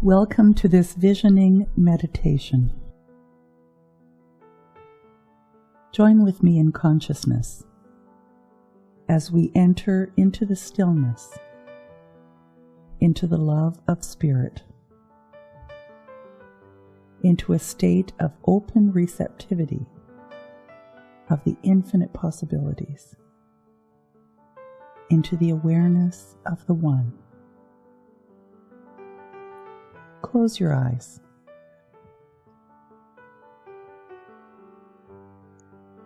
Welcome to this visioning meditation. Join with me in consciousness as we enter into the stillness, into the love of Spirit, into a state of open receptivity of the infinite possibilities, into the awareness of the One. Close your eyes.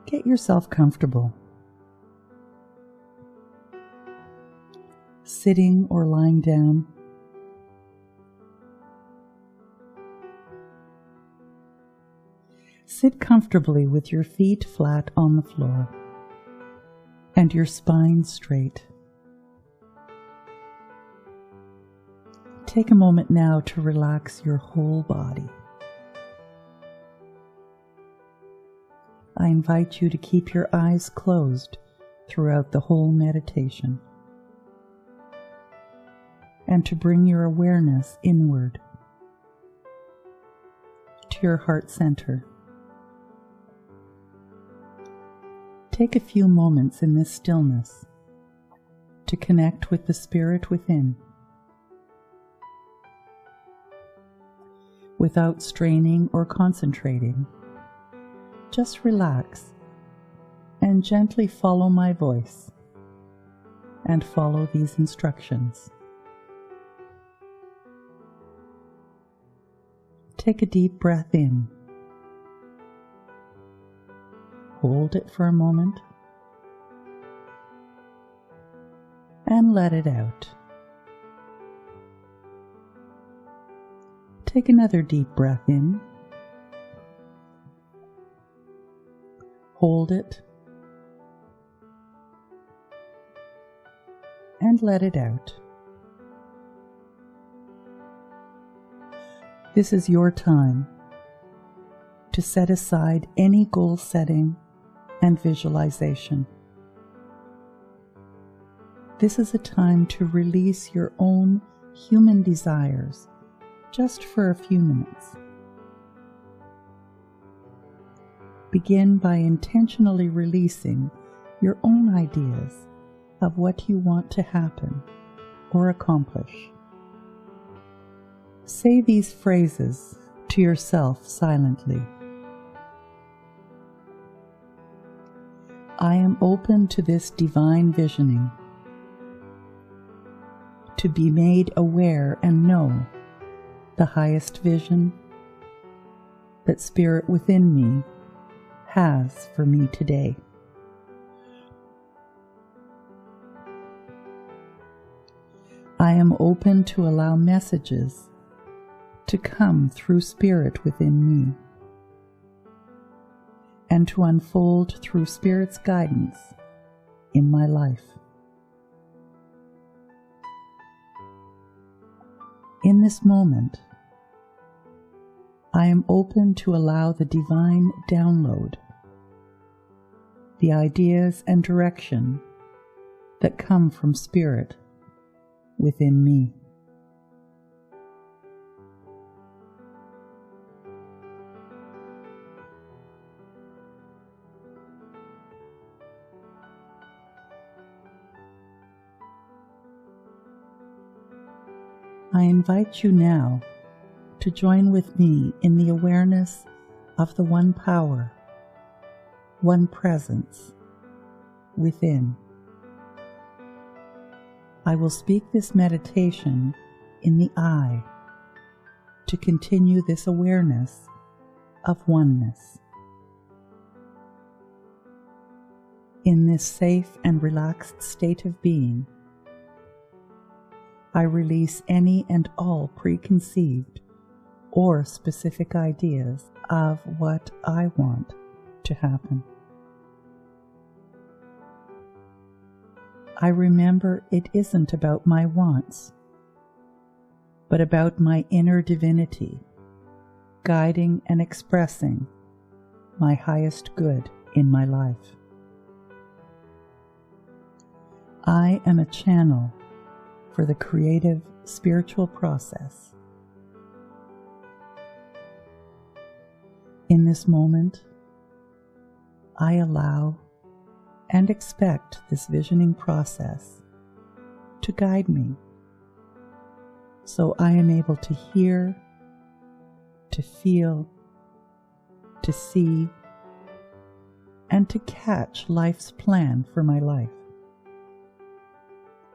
Get yourself comfortable, sitting or lying down. Sit comfortably with your feet flat on the floor and your spine straight. Take a moment now to relax your whole body. I invite you to keep your eyes closed throughout the whole meditation and to bring your awareness inward to your heart center. Take a few moments in this stillness to connect with the Spirit within. Without straining or concentrating, just relax and gently follow my voice and follow these instructions. Take a deep breath in. Hold it for a moment and let it out. Take another deep breath in. Hold it and let it out. This is your time to set aside any goal setting and visualization. This is a time to release your own human desires just for a few minutes. Begin by intentionally releasing your own ideas of what you want to happen or accomplish. Say these phrases to yourself silently. I am open to this divine visioning, to be made aware and know the highest vision that Spirit within me has for me today. I am open to allow messages to come through Spirit within me and to unfold through Spirit's guidance in my life. In this moment, I am open to allow the divine download, the ideas and direction that come from Spirit within me. I invite you now to join with me in the awareness of the one power, one presence within. I will speak this meditation in the I to continue this awareness of oneness. In this safe and relaxed state of being, I release any and all preconceived or specific ideas of what I want to happen. I remember it isn't about my wants, but about my inner divinity, guiding and expressing my highest good in my life. I am a channel for the creative spiritual process In this moment, I allow and expect this visioning process to guide me, so I am able to hear, to feel, to see, and to catch life's plan for my life,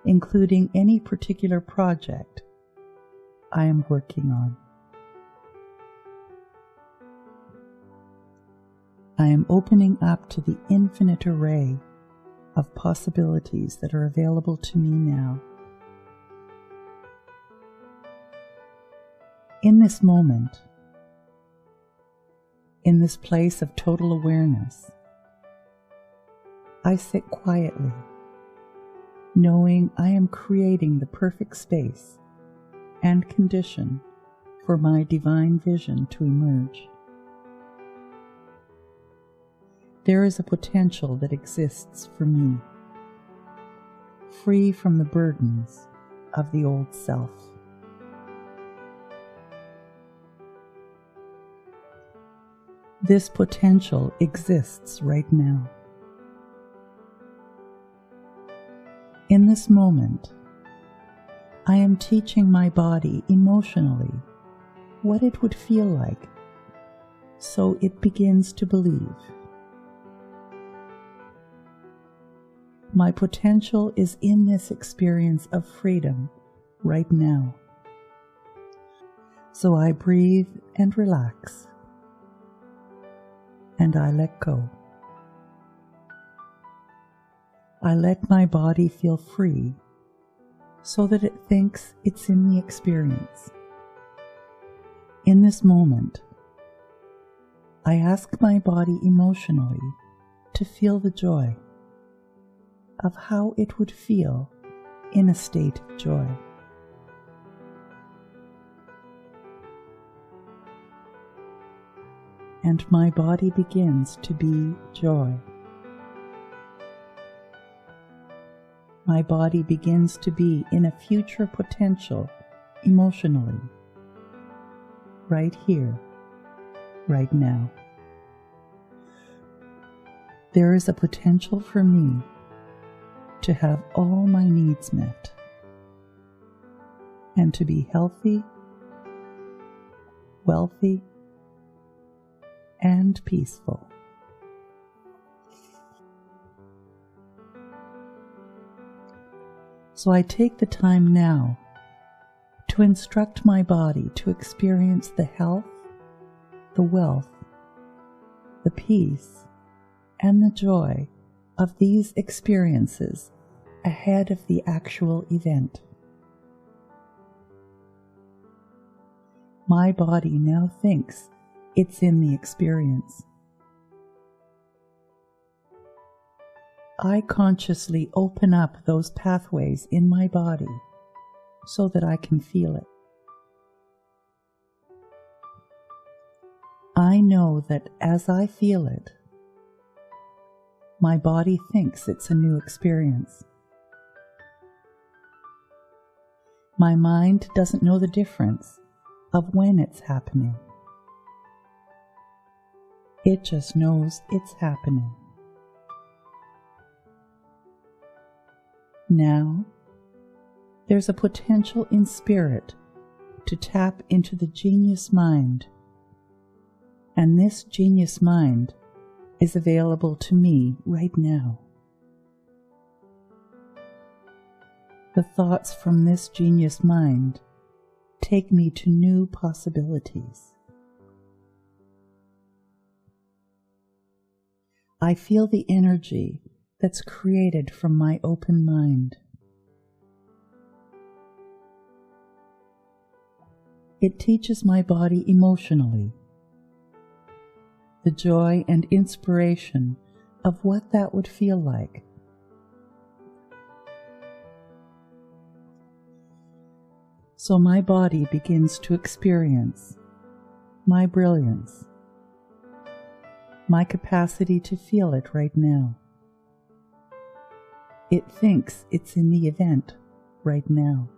including any particular project I am working on. I am opening up to the infinite array of possibilities that are available to me now. In this moment, in this place of total awareness, I sit quietly, knowing I am creating the perfect space and condition for my divine vision to emerge. There is a potential that exists for me, free from the burdens of the old self. This potential exists right now. In this moment, I am teaching my body emotionally what it would feel like, so it begins to believe. My potential is in this experience of freedom right now. So I breathe and relax, and I let go. I let my body feel free so that it thinks it's in the experience. In this moment, I ask my body emotionally to feel the joy of how it would feel in a state of joy. And my body begins to be joy. My body begins to be in a future potential emotionally, right here, right now. There is a potential for me to have all my needs met and to be healthy, wealthy, and peaceful. So I take the time now to instruct my body to experience the health, the wealth, the peace, and the joy of these experiences ahead of the actual event. My body now thinks it's in the experience. I consciously open up those pathways in my body so that I can feel it. I know that as I feel it, my body thinks it's a new experience. My mind doesn't know the difference of when it's happening. It just knows it's happening. Now, there's a potential in spirit to tap into the genius mind, and this genius mind is available to me right now. The thoughts from this genius mind take me to new possibilities. I feel the energy that's created from my open mind. It teaches my body emotionally the joy and inspiration of what that would feel like. So my body begins to experience my brilliance, my capacity to feel it right now. It thinks it's in the event right now.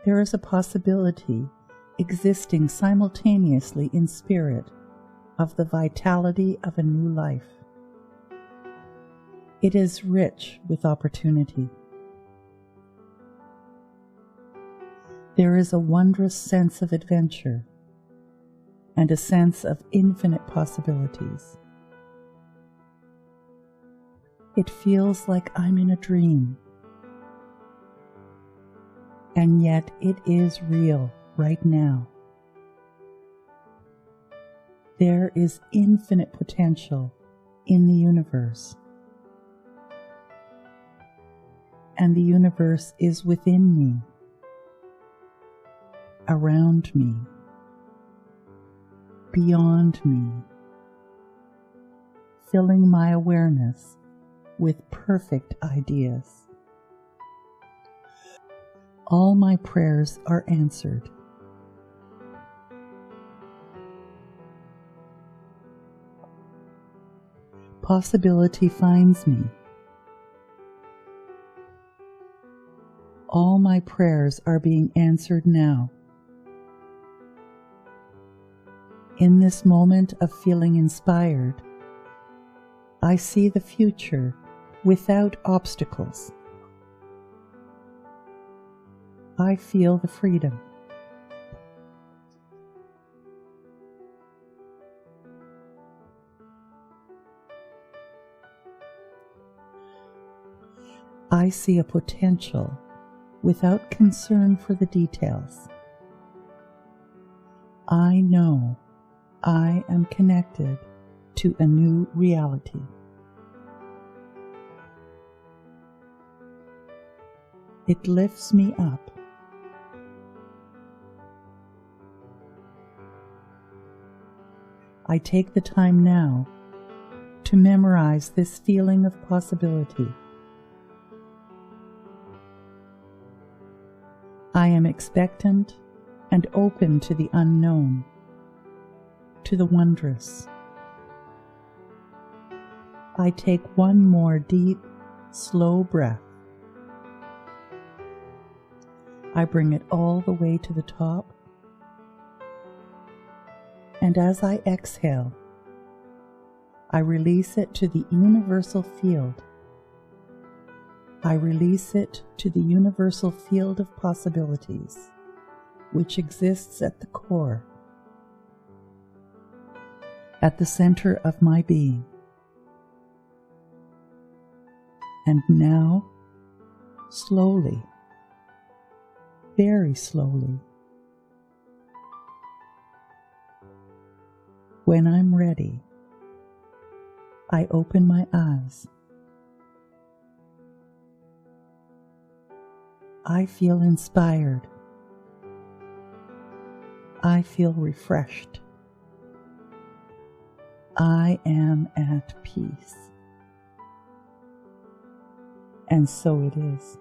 There is a possibility existing simultaneously in spirit of the vitality of a new life. It is rich with opportunity. There is a wondrous sense of adventure and a sense of infinite possibilities. It feels like I'm in a dream, and yet it is real right now. There is infinite potential in the universe, and the universe is within me, around me, beyond me, filling my awareness with perfect ideas. All my prayers are answered. Possibility finds me. All my prayers are being answered now. In this moment of feeling inspired, I see the future without obstacles. I feel the freedom. I see a potential without concern for the details. I know I am connected to a new reality. It lifts me up. I take the time now to memorize this feeling of possibility. I am expectant and open to the unknown, to the wondrous. I take one more deep, slow breath. I bring it all the way to the top, and as I exhale, I release it to the universal field. I release it to the universal field of possibilities, which exists at the core, at the center of my being. And now, slowly, very slowly, when I'm ready, I open my eyes. I feel inspired. I feel refreshed. I am at peace. And so it is.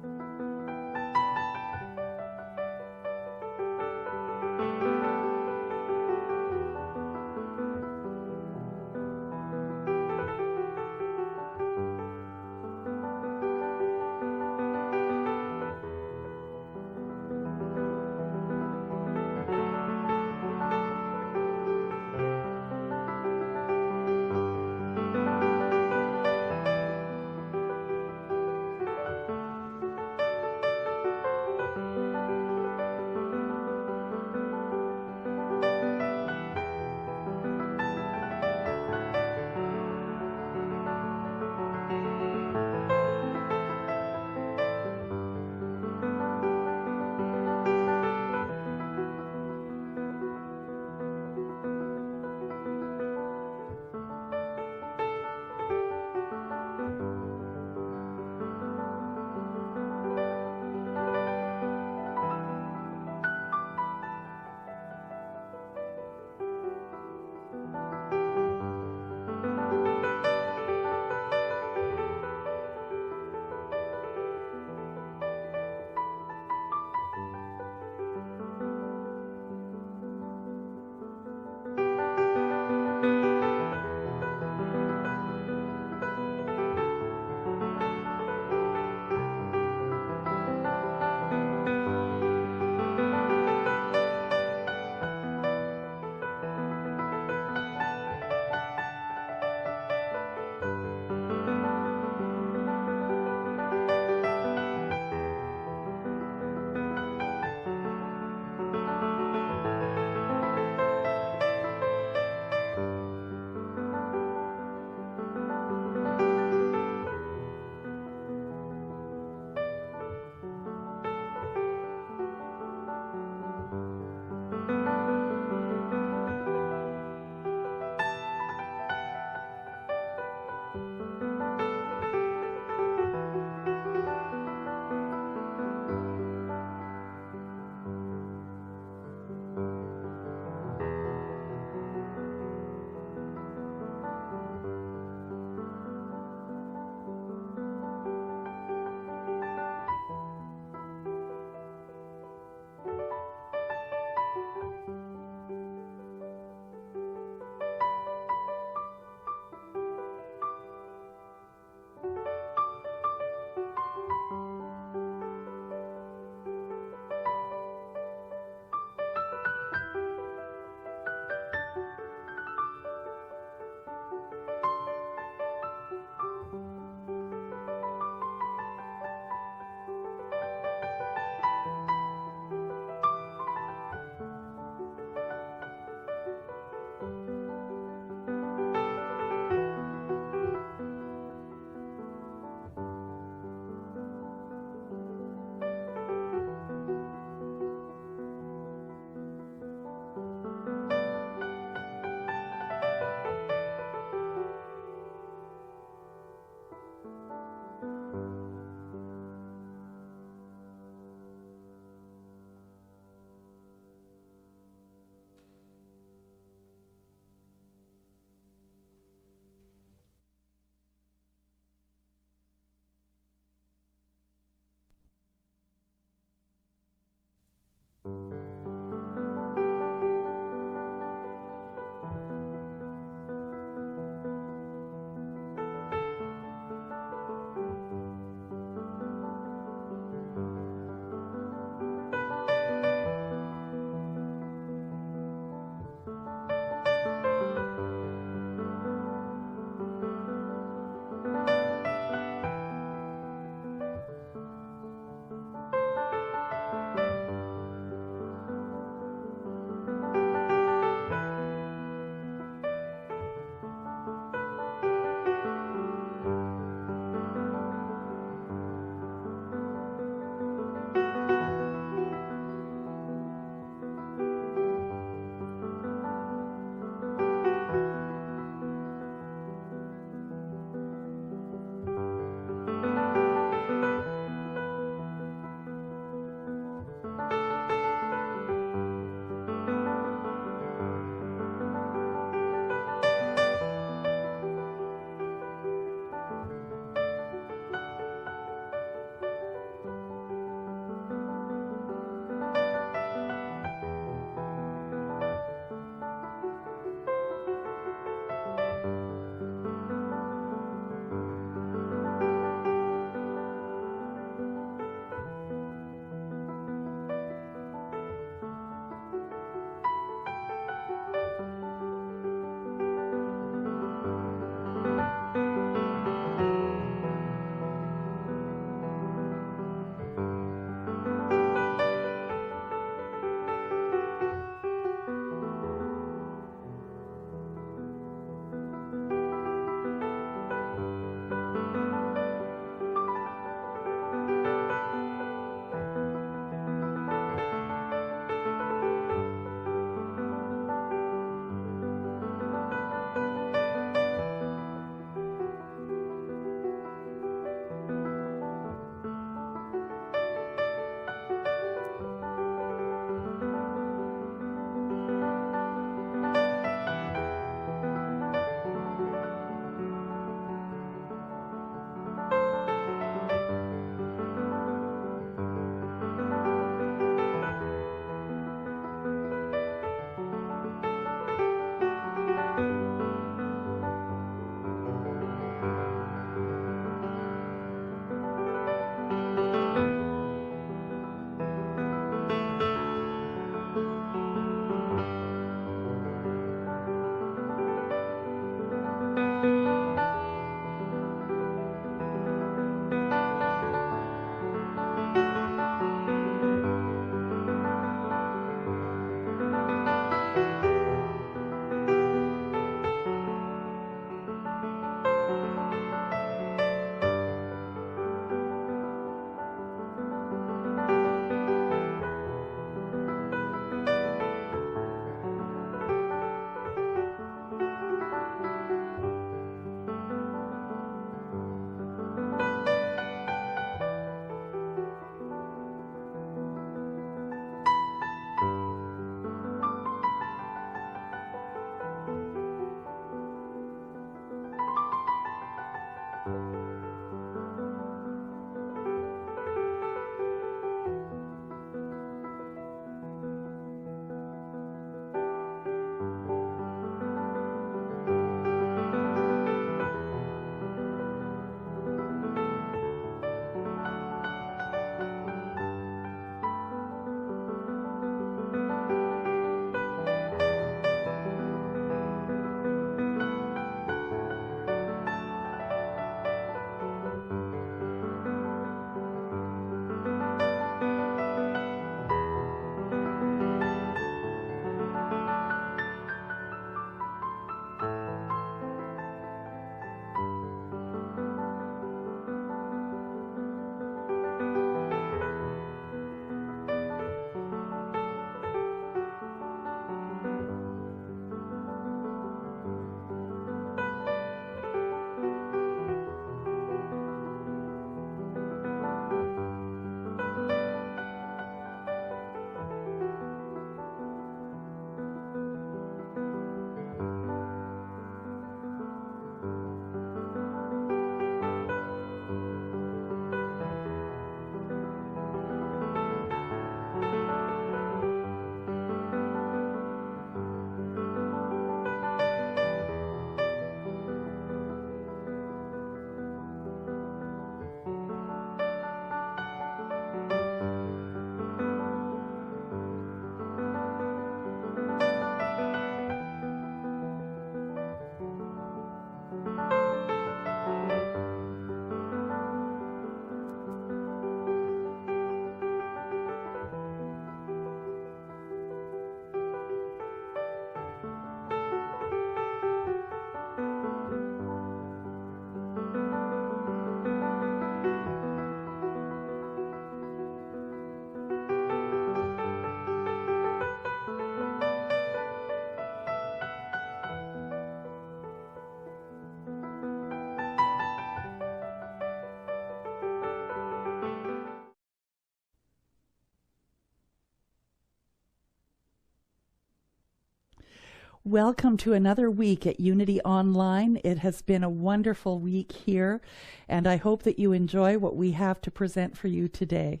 Welcome to another week at Unity Online. It has been a wonderful week here, and I hope that you enjoy what we have to present for you today.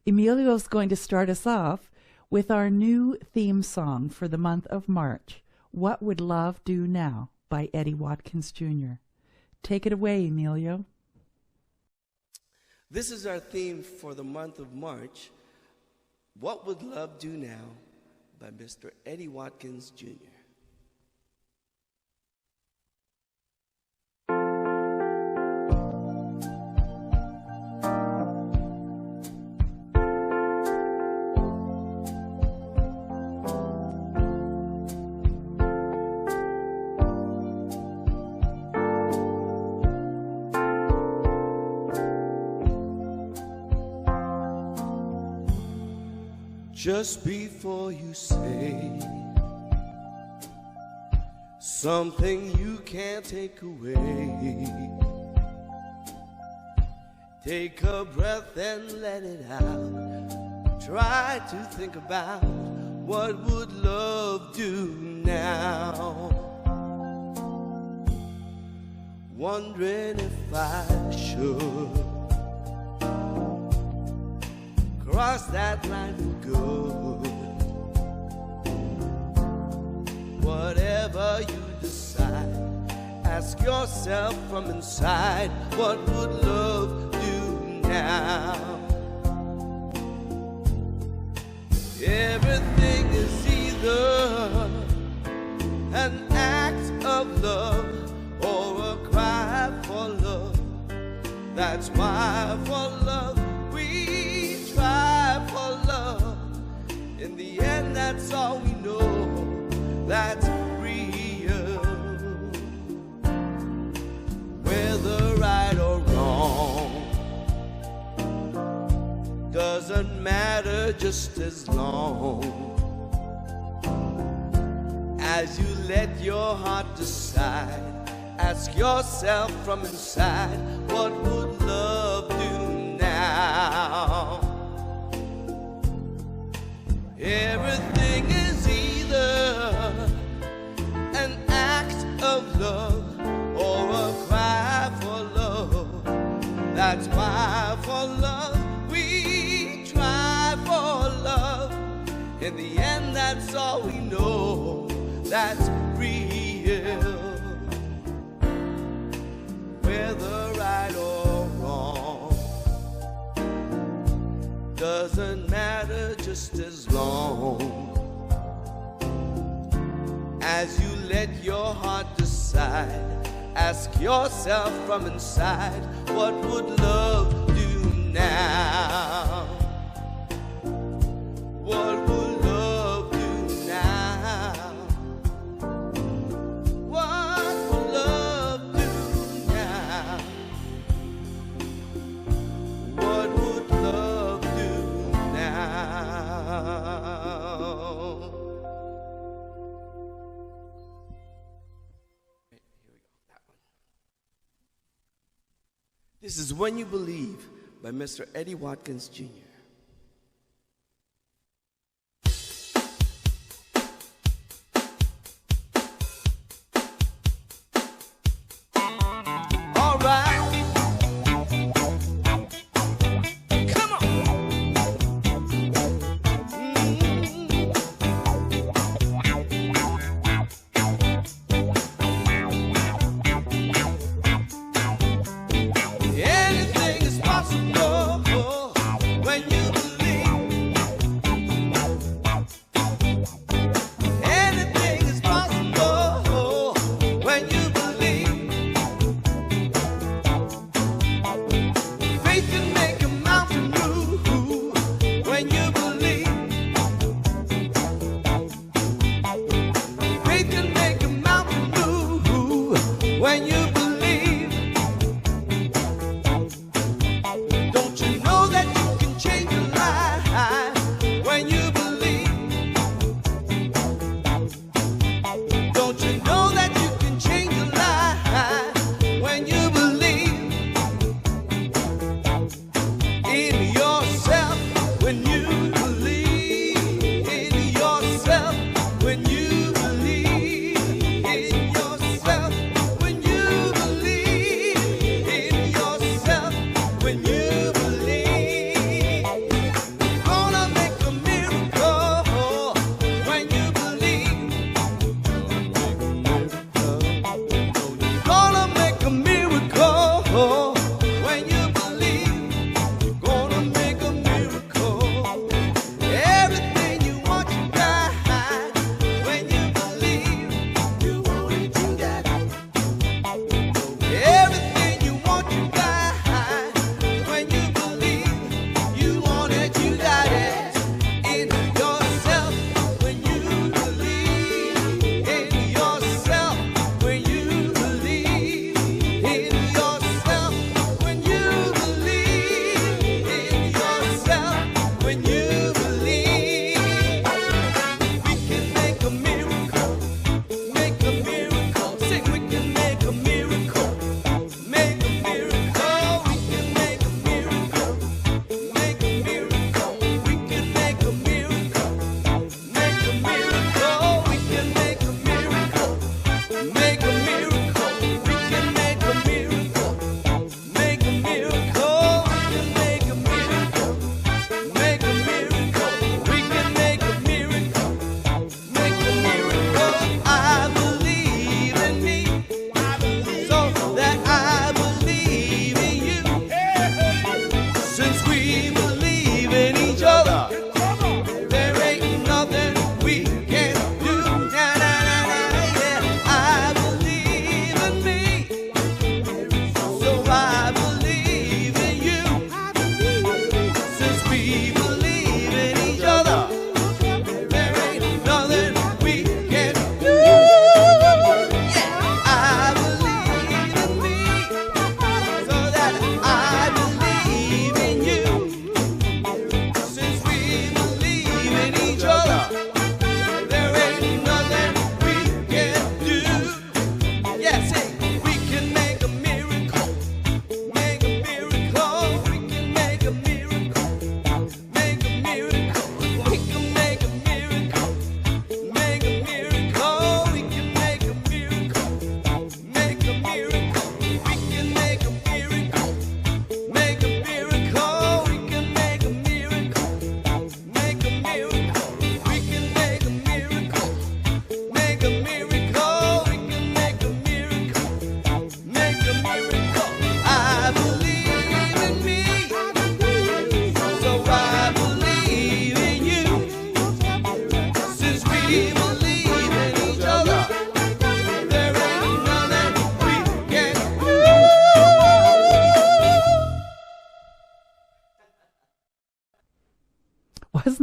Emilio's going to start us off with our new theme song for the month of March, What Would Love Do Now, by Eddie Watkins Jr. Take it away, Emilio. This is our theme for the month of March, What Would Love Do Now, by Mr. Eddie Watkins Jr. Just before you say something you can't take away, take a breath and let it out. Try to think about what would love do now. Wondering if I should cross that line for good. Whatever you decide, ask yourself from inside, what would love do now? Everything is either an act of love or a cry for love. That's why for love we try for love. In the end, that's all we know, that's real. Whether right or wrong doesn't matter, just as long as you let your heart decide. Ask yourself from inside, what would love do now? Everything is either an act of love or a cry for love. That's why for love we try for love. In the end, that's all we know, that's real. Whether right or wrong doesn't matter, just as long as you let your heart decide. Ask yourself from inside, what would love do now? What would love do now? What would love do now? What would love do now? Here we go, that one. This is When You Believe by Mr. Eddie Watkins Jr. When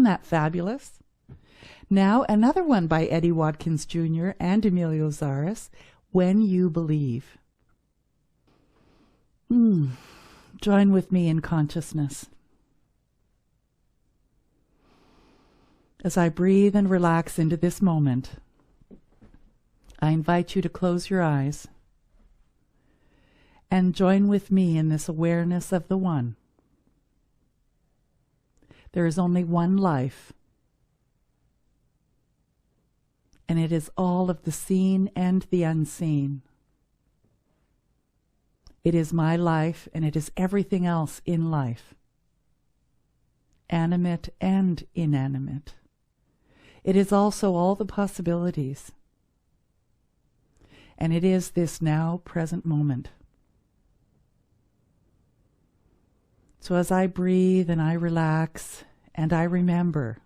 Isn't that fabulous? Now another one by Eddie Watkins Jr. and Emilio Zaras, When You Believe. Join with me in consciousness. As I breathe and relax into this moment, I invite you to close your eyes and join with me in this awareness of the One. There is only one life, and it is all of the seen and the unseen. It is my life, and it is everything else in life, animate and inanimate. It is also all the possibilities, and it is this now present moment. So as I breathe and I relax and I remember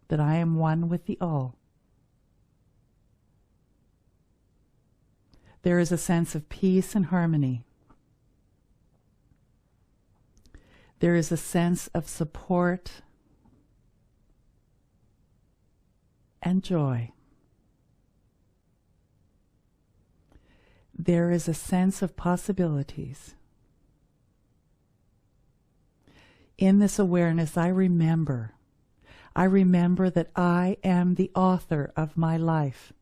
that I am one with the all, there is a sense of peace and harmony. There is a sense of support and joy. There is a sense of possibilities. In this awareness, I remember that I am the author of my life.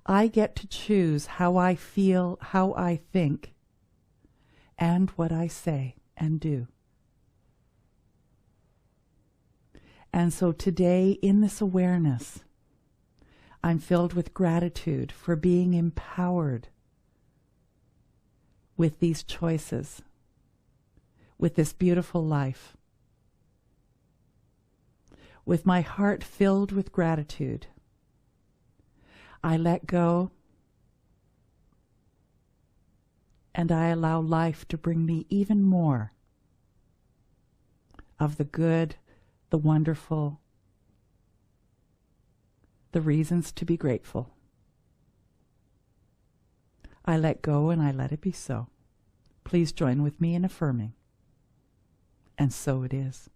I get to choose how I feel, how I think, and what I say and do. And so today, in this awareness, I'm filled with gratitude for being empowered with these choices, with this beautiful life. With my heart filled with gratitude, I let go and I allow life to bring me even more of the good, the wonderful, the reasons to be grateful. I let go and I let it be so. Please join with me in affirming. And so it is.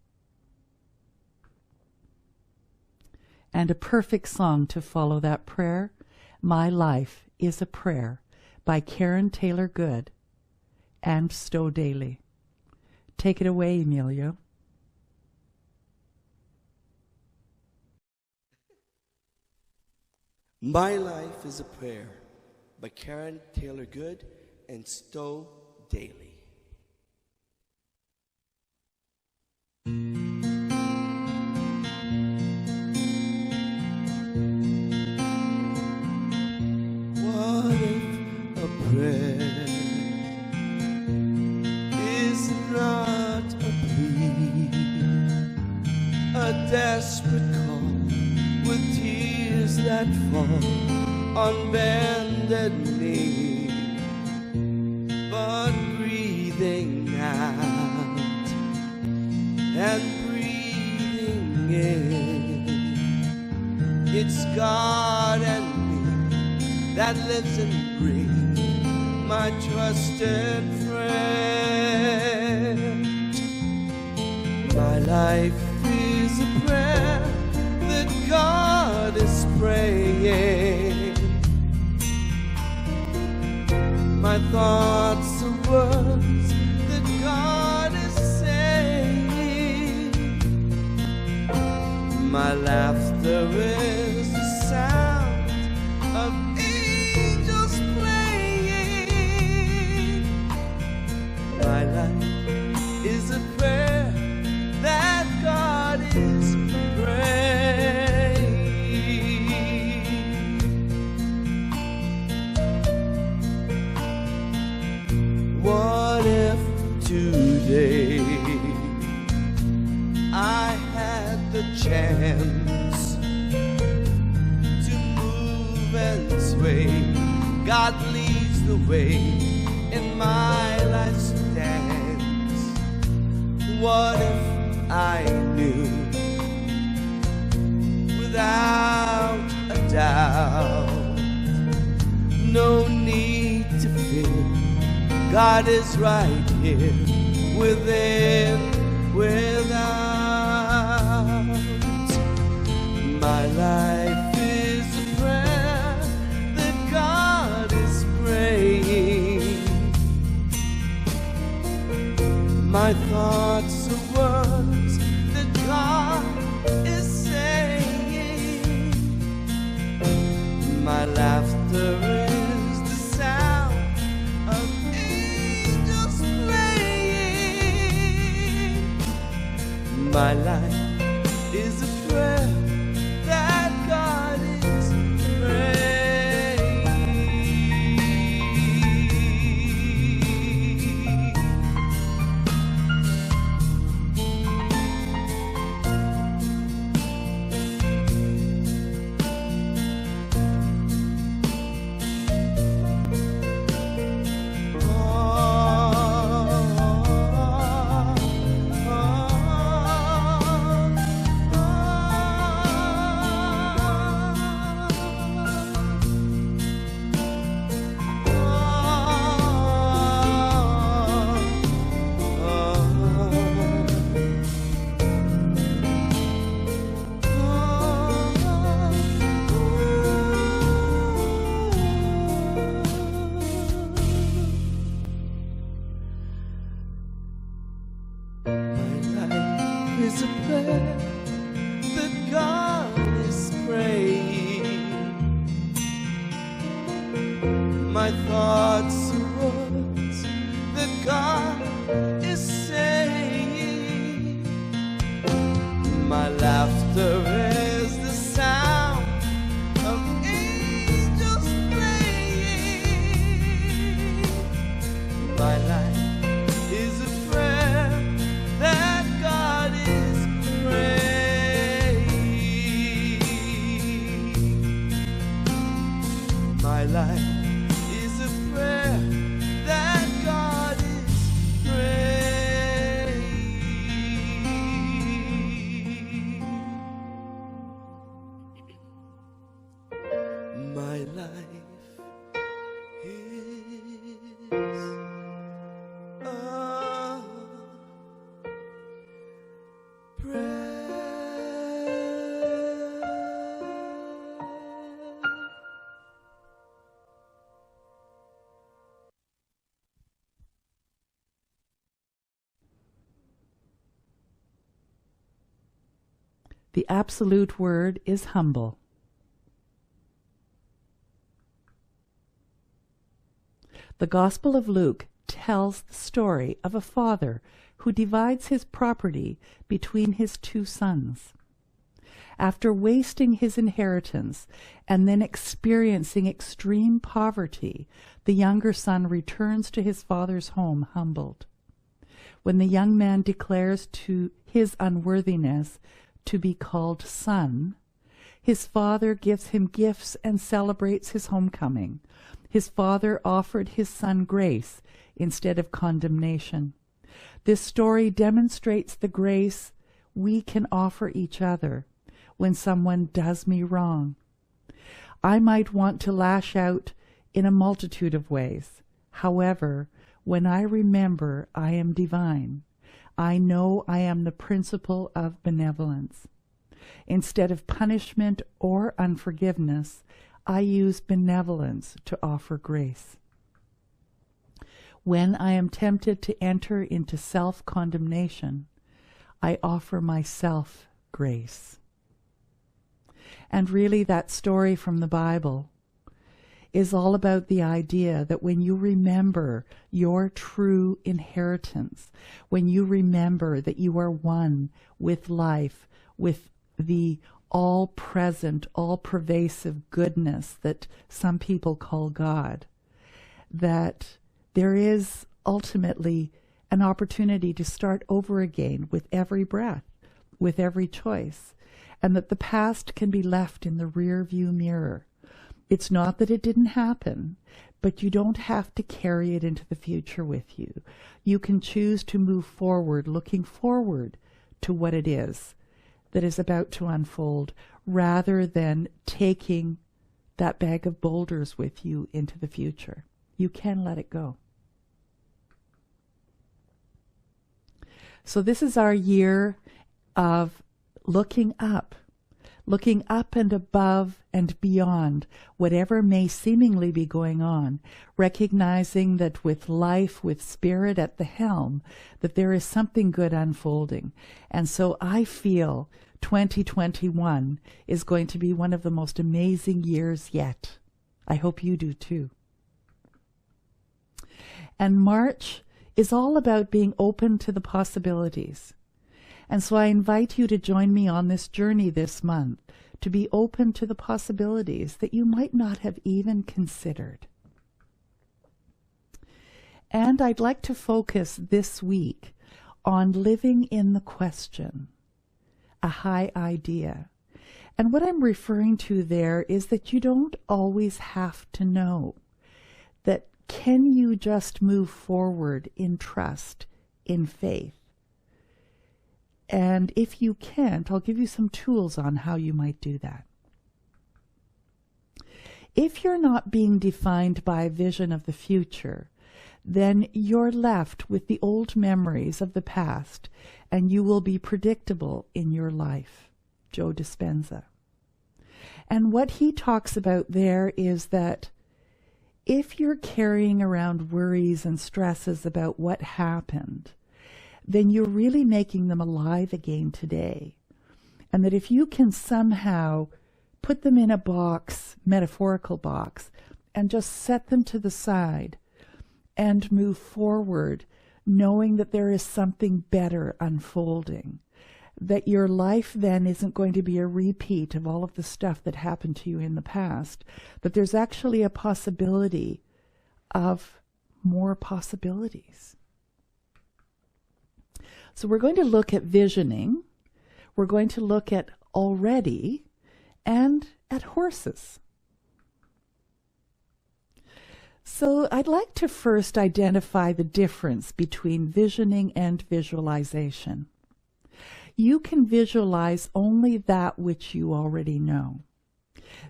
And a perfect song to follow that prayer, My Life is a Prayer, by Karen Taylor Good and Stowe Daly. Take it away, Emilio. My Life is a Prayer by Karen Taylor Good and Stowe Daly. What if a prayer is not a plea, a desperate call with tears that fall on bended knee, but breathing out and breathing in, it's God and me that lives and breathes, my trusted friend. My life is a prayer that God is praying. My thoughts are words that God is saying. My laughter is the sound of angels playing. My life is a prayer that God is praying. What if today I had the chance to move and sway? God leads the way in my life's dance. What if I knew without a doubt, no need to fear, God is right here within without. My life is a prayer that God is praying. My thoughts are words that God is saying. My laughter is the sound of angels playing. My life is a prayer that God is praying. Is a prayer that God is praying. My thoughts are words that God is saying. My laughter is the sound of angels playing. My life is a prayer that God is praying. My life is a prayer that God is praying. My life is a The absolute word is humble. The Gospel of Luke tells the story of a father who divides his property between his two sons. After wasting his inheritance and then experiencing extreme poverty, the younger son returns to his father's home humbled. When the young man declares to his unworthiness to be called son, his father gives him gifts and celebrates his homecoming. His father offered his son grace instead of condemnation. This story demonstrates the grace we can offer each other when someone does me wrong. I might want to lash out in a multitude of ways. However, when I remember I am divine, I know I am the principle of benevolence. Instead of punishment or unforgiveness, I use benevolence to offer grace. When I am tempted to enter into self-condemnation, I offer myself grace. And really, that story from the Bible is all about the idea that when you remember your true inheritance, when you remember that you are one with life, with the all-present, all-pervasive goodness that some people call God, that there is ultimately an opportunity to start over again with every breath, with every choice, and that the past can be left in the rear view mirror. It's not that it didn't happen, but you don't have to carry it into the future with you. You can choose to move forward, looking forward to what it is that is about to unfold, rather than taking that bag of boulders with you into the future. You can let it go. So this is our year of looking up and above and beyond whatever may seemingly be going on, recognizing that with life, with spirit at the helm, that there is something good unfolding. And so I feel 2021 is going to be one of the most amazing years yet. I hope you do too. And March is all about being open to the possibilities. And so I invite you to join me on this journey this month, to be open to the possibilities that you might not have even considered. And I'd like to focus this week on living in the question, a high idea. And what I'm referring to there is that you don't always have to know. That can you just move forward in trust, in faith? And if you can't, I'll give you some tools on how you might do that. If you're not being defined by a vision of the future, then you're left with the old memories of the past, and you will be predictable in your life. Joe Dispenza. And what he talks about there is that if you're carrying around worries and stresses about what happened, then you're really making them alive again today. And that if you can somehow put them in a box, metaphorical box, and just set them to the side and move forward, knowing that there is something better unfolding, that your life then isn't going to be a repeat of all of the stuff that happened to you in the past, but there's actually a possibility of more possibilities. So we're going to look at visioning, we're going to look at already, and at horses. So I'd like to first identify the difference between visioning and visualization. You can visualize only that which you already know.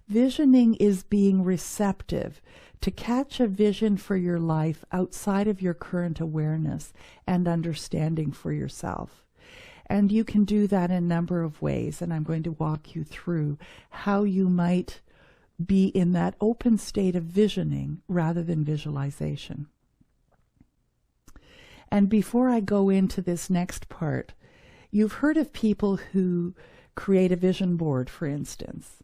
Visioning is being receptive to catch a vision for your life outside of your current awareness and understanding for yourself. And you can do that in a number of ways, and I'm going to walk you through how you might be in that open state of visioning rather than visualization. And before I go into this next part, you've heard of people who create a vision board, for instance,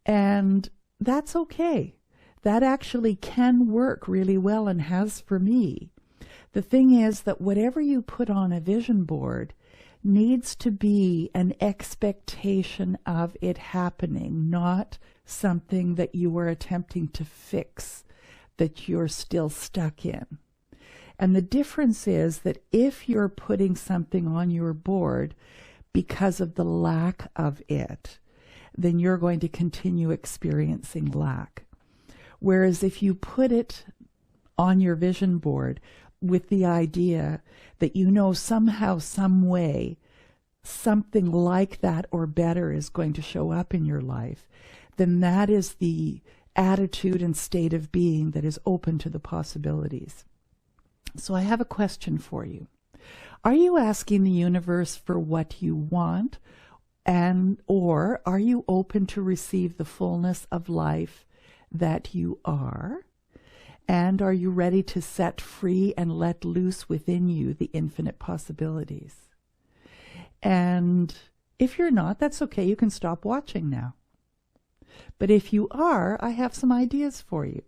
and that's okay. That actually can work really well and has for me. The thing is that whatever you put on a vision board needs to be an expectation of it happening, not something that you are attempting to fix, that you're still stuck in. And the difference is that if you're putting something on your board because of the lack of it, then you're going to continue experiencing lack. Whereas if you put it on your vision board with the idea that you know somehow, some way, something like that or better is going to show up in your life, then that is the attitude and state of being that is open to the possibilities. So I have a question for you. Are you asking the universe for what you want, or are you open to receive the fullness of life that you are? And are you ready to set free and let loose within you the infinite possibilities? And if you're not, that's okay. You can stop watching now. But if you are, I have some ideas for you.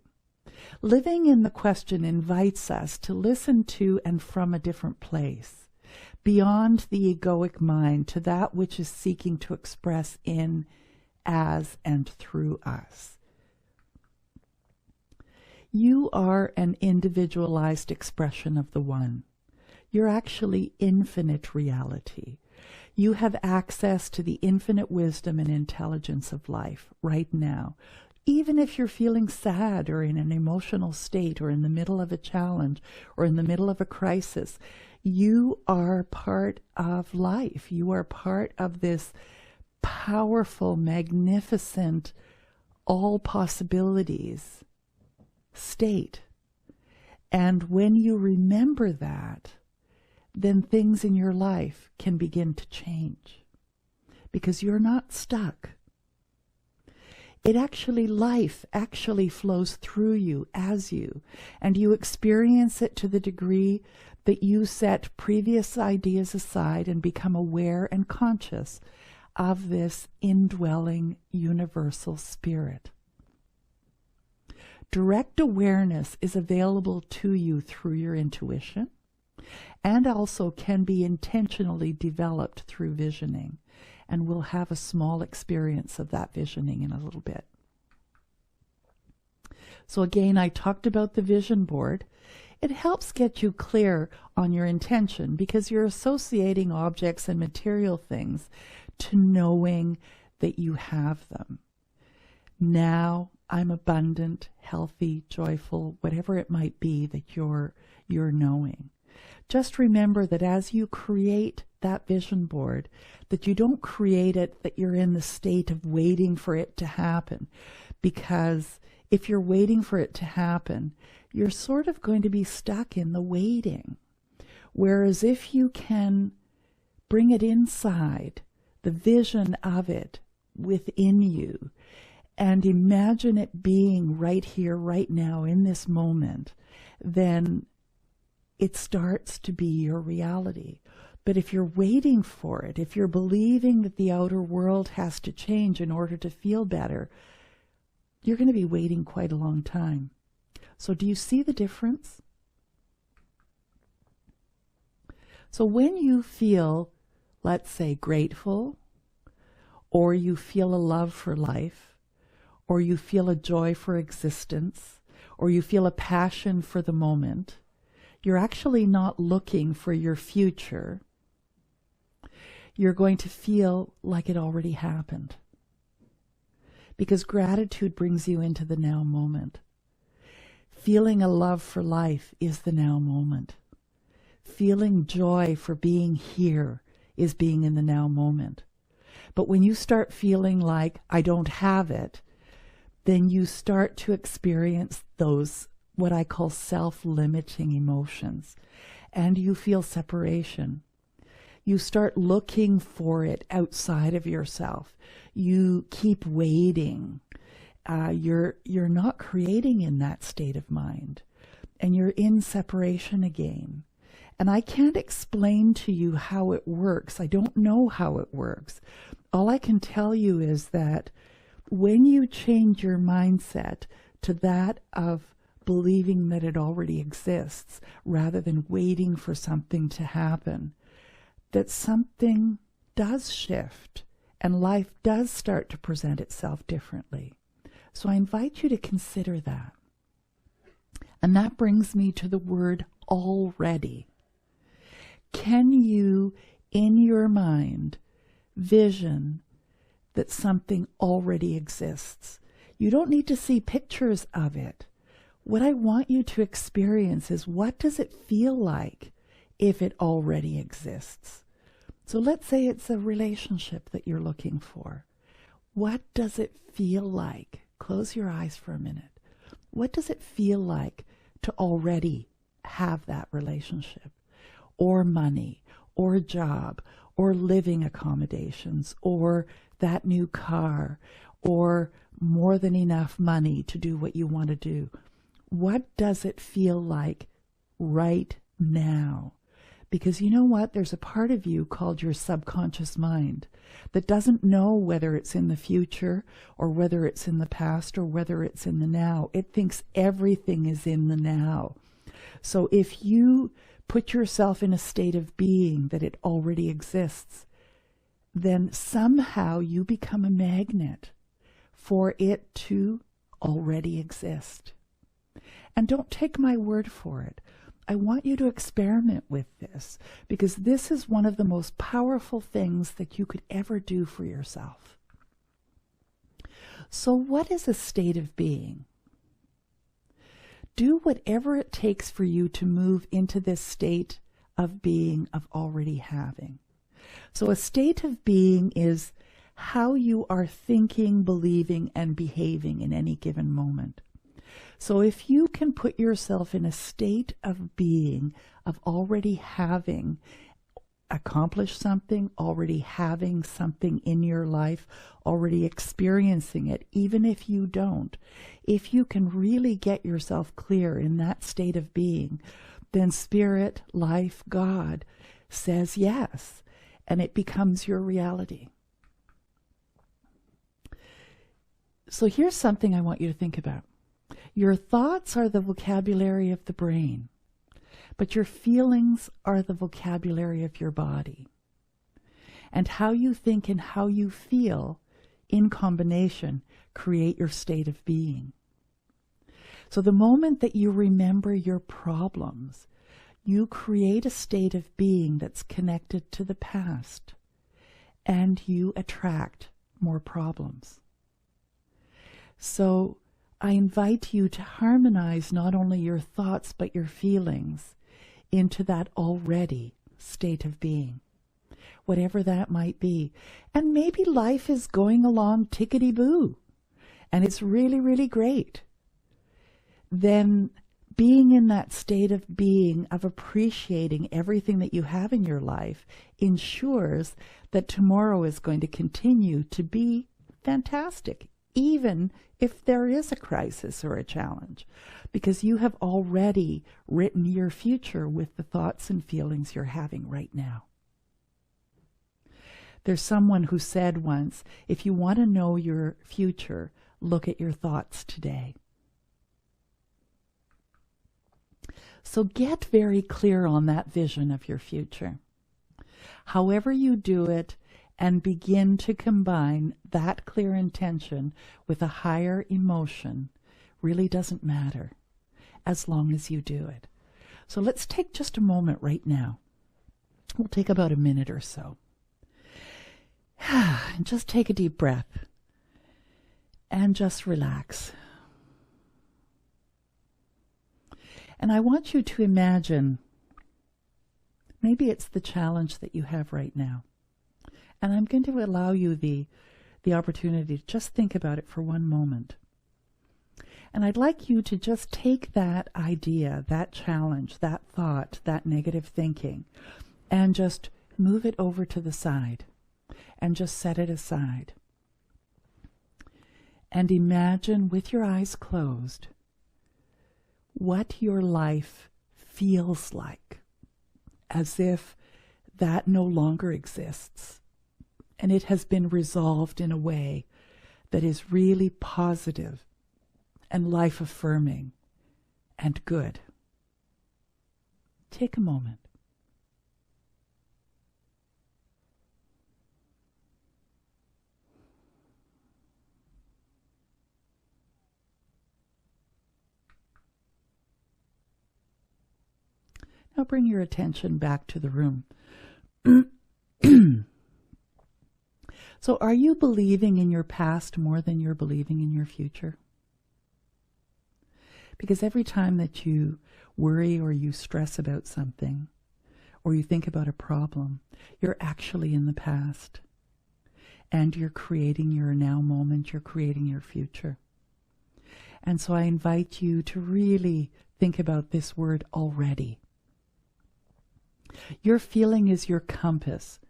Living in the question invites us to listen to and from a different place, beyond the egoic mind, to that which is seeking to express in, as, and through us. You are an individualized expression of the One. You're actually infinite reality. You have access to the infinite wisdom and intelligence of life right now. Even if you're feeling sad or in an emotional state or in the middle of a challenge or in the middle of a crisis, you are part of life. You are part of this powerful, magnificent, all possibilities state. And when you remember that, then things in your life can begin to change, because you're not stuck. Life actually flows through you as you, and you experience it to the degree that you set previous ideas aside and become aware and conscious of this indwelling universal spirit. Direct awareness is available to you through your intuition, and also can be intentionally developed through visioning. And we'll have a small experience of that visioning in a little bit. So again, I talked about the vision board. It helps get you clear on your intention, because you're associating objects and material things to knowing that you have them. Now I'm abundant, healthy, joyful, whatever it might be that you're knowing. Just remember that as you create that vision board, that you don't create it that you're in the state of waiting for it to happen. Because if you're waiting for it to happen, you're sort of going to be stuck in the waiting. Whereas if you can bring it inside, the vision of it within you, and imagine it being right here, right now, in this moment, then it starts to be your reality. But if you're waiting for it, if you're believing that the outer world has to change in order to feel better, you're going to be waiting quite a long time. So do you see the difference? So when you feel, let's say, grateful, or you feel a love for life, or you feel a joy for existence, or you feel a passion for the moment, you're actually not looking for your future. You're going to feel like it already happened. Because gratitude brings you into the now moment. Feeling a love for life is the now moment. Feeling joy for being here is being in the now moment. But when you start feeling like I don't have it, then you start to experience those, what I call self-limiting emotions, and you feel separation. You start looking for it outside of yourself. You keep waiting. You're not creating in that state of mind, and you're in separation again. And I can't explain to you how it works. I don't know how it works. All I can tell you is that when you change your mindset to that of believing that it already exists, rather than waiting for something to happen, that something does shift and life does start to present itself differently. So I invite you to consider that. And that brings me to the word already. Can you, in your mind, vision that something already exists? You don't need to see pictures of it. What I want you to experience is, what does it feel like if it already exists? So let's say it's a relationship that you're looking for. What does it feel like? Close your eyes for a minute. What does it feel like to already have that relationship? Or money, or a job, or living accommodations, or that new car, or more than enough money to do what you want to do. What does it feel like right now? Because you know what? There's a part of you called your subconscious mind that doesn't know whether it's in the future, or whether it's in the past, or whether it's in the now. It thinks everything is in the now. So if you put yourself in a state of being that it already exists, then somehow you become a magnet for it to already exist. And don't take my word for it. I want you to experiment with this, because this is one of the most powerful things that you could ever do for yourself. So what is a state of being? Do whatever it takes for you to move into this state of being, of already having. So a state of being is how you are thinking, believing, and behaving in any given moment. So if you can put yourself in a state of being, of already having accomplished something, already having something in your life, already experiencing it, even if you don't, if you can really get yourself clear in that state of being, then Spirit, Life, God says yes, and it becomes your reality. So here's something I want you to think about. Your thoughts are the vocabulary of the brain, but your feelings are the vocabulary of your body. And how you think and how you feel in combination create your state of being. So the moment that you remember your problems, you create a state of being that's connected to the past, and you attract more problems. So I invite you to harmonize not only your thoughts but your feelings into that already state of being, whatever that might be. And maybe life is going along tickety-boo, and it's really, really great. Then being in that state of being, of appreciating everything that you have in your life, ensures that tomorrow is going to continue to be fantastic, even if there is a crisis or a challenge, because you have already written your future with the thoughts and feelings you're having right now. There's someone who said once, if you want to know your future, look at your thoughts today. So get very clear on that vision of your future. However you do it, and begin to combine that clear intention with a higher emotion, really doesn't matter, as long as you do it. So let's take just a moment right now. We'll take about a minute or so. And just take a deep breath. And just relax. And I want you to imagine, maybe it's the challenge that you have right now. And I'm going to allow you the opportunity to just think about it for one moment. And I'd like you to just take that idea, that challenge, that thought, that negative thinking, and just move it over to the side and just set it aside. And imagine with your eyes closed what your life feels like, as if that no longer exists. And it has been resolved in a way that is really positive and life-affirming and good. Take a moment. Now bring your attention back to the room. So are you believing in your past more than you're believing in your future? Because every time that you worry or you stress about something, or you think about a problem, you're actually in the past. And you're creating your now moment, you're creating your future. And so I invite you to really think about this word already. Your feeling is your compass,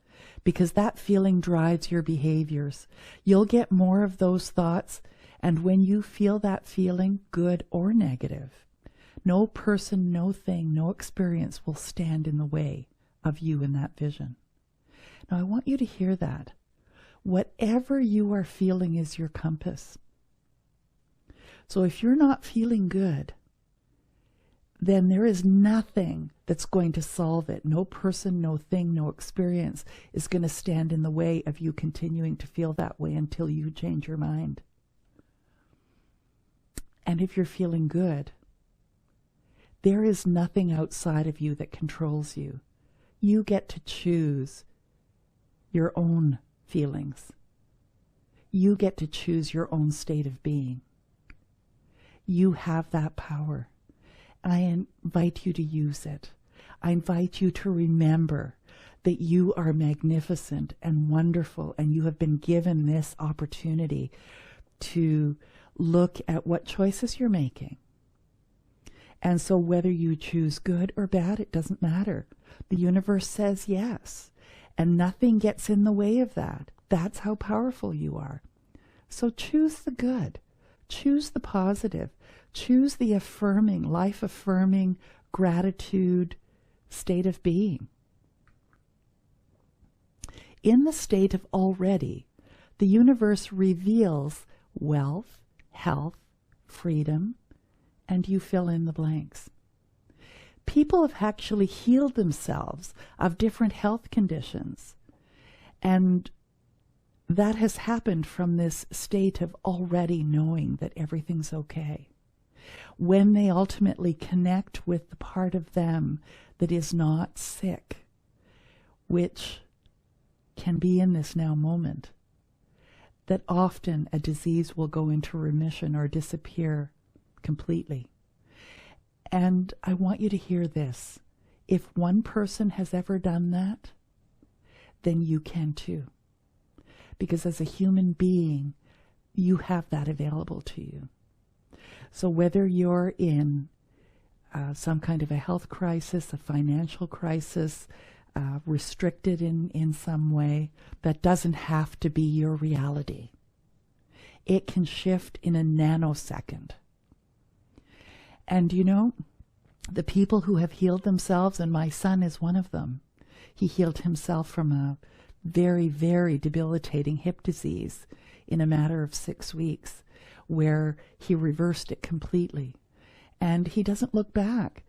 because that feeling drives your behaviors. You'll get more of those thoughts, and when you feel that feeling, good or negative, no person, no thing, no experience will stand in the way of you in that vision. Now I want you to hear that. Whatever you are feeling is your compass. So if you're not feeling good, then there is nothing that's going to solve it. No person, no thing, no experience is going to stand in the way of you continuing to feel that way until you change your mind. And if you're feeling good, there is nothing outside of you that controls you. You get to choose your own feelings. You get to choose your own state of being. You have that power. I invite you to use it. I invite you to remember that you are magnificent and wonderful, and you have been given this opportunity to look at what choices you're making. And so whether you choose good or bad, it doesn't matter. The universe says yes, and nothing gets in the way of that. That's how powerful you are. So choose the good. Choose the positive. Choose the affirming, life-affirming, gratitude state of being. In the state of already, the universe reveals wealth, health, freedom, and you fill in the blanks. People have actually healed themselves of different health conditions, and that has happened from this state of already knowing that everything's okay. When they ultimately connect with the part of them that is not sick, which can be in this now moment, that often a disease will go into remission or disappear completely. And I want you to hear this. If one person has ever done that, then you can too. Because as a human being, you have that available to you. So whether you're in some kind of a health crisis, a financial crisis, restricted in some way, that doesn't have to be your reality. It can shift in a nanosecond. And you know, the people who have healed themselves, and my son is one of them, he healed himself from a very, very debilitating hip disease in a matter of 6 weeks, where he reversed it completely. And he doesn't look back.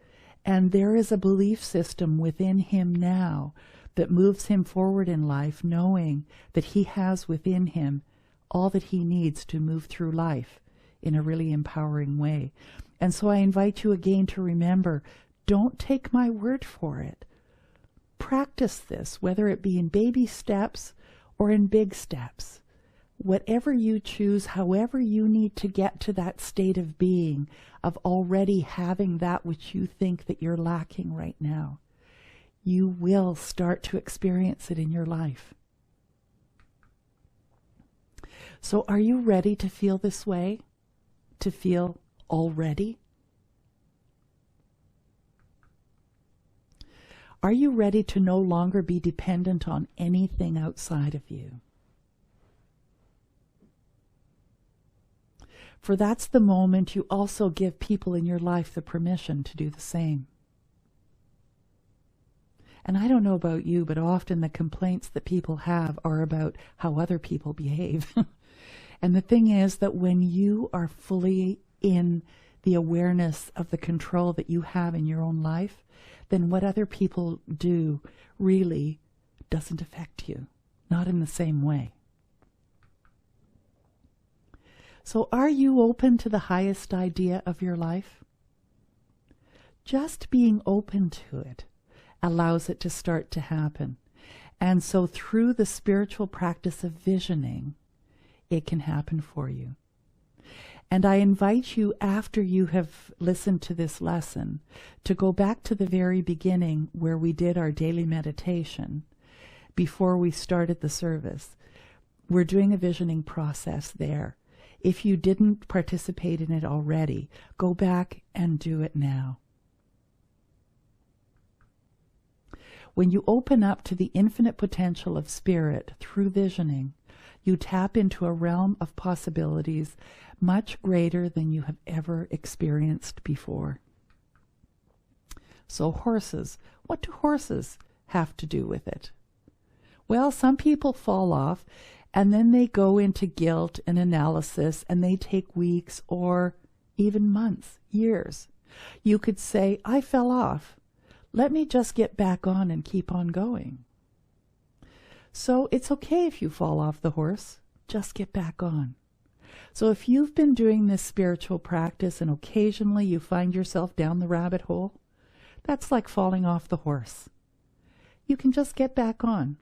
And there is a belief system within him now that moves him forward in life, knowing that he has within him all that he needs to move through life in a really empowering way. And so I invite you again to remember, don't take my word for it. Practice this, whether it be in baby steps or in big steps. Whatever you choose, however you need to get to that state of being, of already having that which you think that you're lacking right now, you will start to experience it in your life. So are you ready to feel this way? To feel already? Are you ready to no longer be dependent on anything outside of you? For that's the moment you also give people in your life the permission to do the same. And I don't know about you, but often the complaints that people have are about how other people behave. And the thing is that when you are fully in the awareness of the control that you have in your own life, then what other people do really doesn't affect you, not in the same way. So are you open to the highest idea of your life? Just being open to it allows it to start to happen. And so through the spiritual practice of visioning, it can happen for you. And I invite you, after you have listened to this lesson, to go back to the very beginning where we did our daily meditation before we started the service. We're doing a visioning process there. If you didn't participate in it already, go back and do it now. When you open up to the infinite potential of spirit through visioning, you tap into a realm of possibilities much greater than you have ever experienced before. So horses, what do horses have to do with it? Well, some people fall off and then they go into guilt and analysis, and they take weeks or even months, years. You could say, I fell off. Let me just get back on and keep on going. So it's okay if you fall off the horse. Just get back on. So if you've been doing this spiritual practice and occasionally you find yourself down the rabbit hole, that's like falling off the horse. You can just get back on.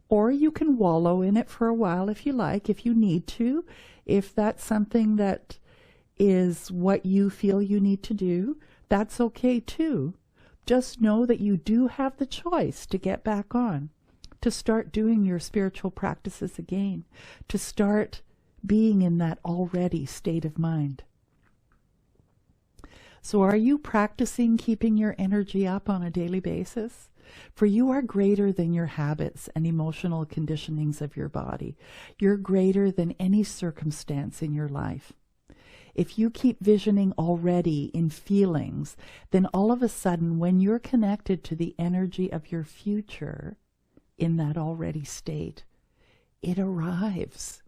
Or you can wallow in it for a while if you like, if you need to, if that's something that is what you feel you need to do, that's okay too. Just know that you do have the choice to get back on, to start doing your spiritual practices again, to start being in that already state of mind. So are you practicing keeping your energy up on a daily basis? For you are greater than your habits and emotional conditionings of your body. You're greater than any circumstance in your life. If you keep visioning already in feelings, then all of a sudden, when you're connected to the energy of your future in that already state, it arrives.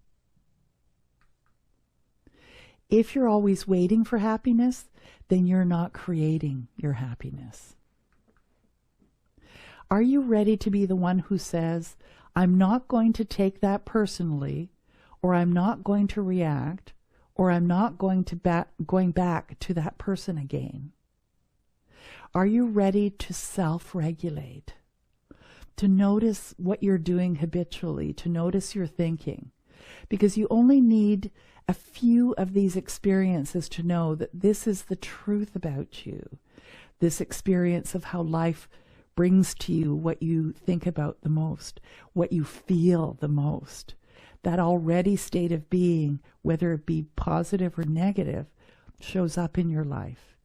If you're always waiting for happiness, then you're not creating your happiness. Are you ready to be the one who says, I'm not going to take that personally, or I'm not going to react, or I'm not going back to that person again? Are you ready to self-regulate, to notice what you're doing habitually, to notice your thinking? Because you only need a few of these experiences to know that this is the truth about you, this experience of how life brings to you what you think about the most, what you feel the most. That already state of being, whether it be positive or negative, shows up in your life.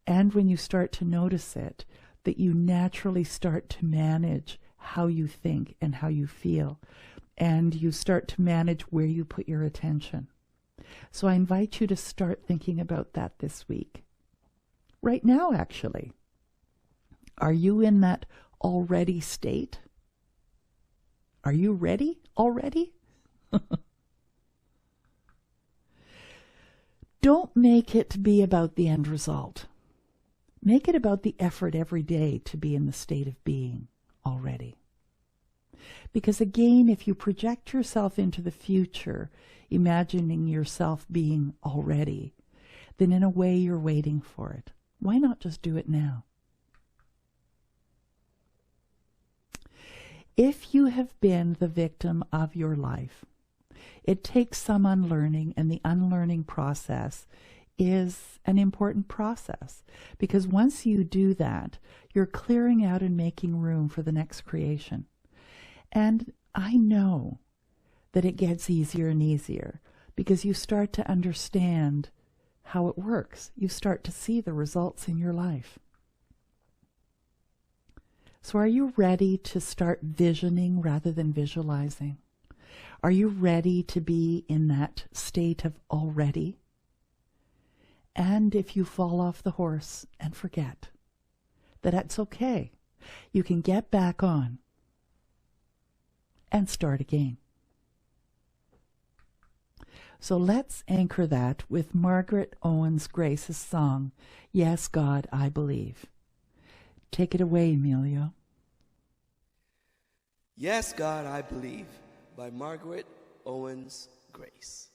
And when you start to notice it, that you naturally start to manage how you think and how you feel. And you start to manage where you put your attention. So I invite you to start thinking about that this week. Right now, actually. Are you in that already state? Are you ready already? Don't make it be about the end result. Make it about the effort every day to be in the state of being already. Because again, if you project yourself into the future, imagining yourself being already, then in a way you're waiting for it. Why not just do it now? If you have been the victim of your life, it takes some unlearning, and the unlearning process is an important process. Because once you do that, you're clearing out and making room for the next creation. And I know that it gets easier and easier because you start to understand how it works. You start to see the results in your life. So are you ready to start visioning rather than visualizing? Are you ready to be in that state of already? And if you fall off the horse and forget, that's okay. You can get back on and start again. So let's anchor that with Margaret Owens Grace's song, Yes, God, I Believe. Take it away, Emilio. Yes, God, I Believe, by Margaret Owens Grace.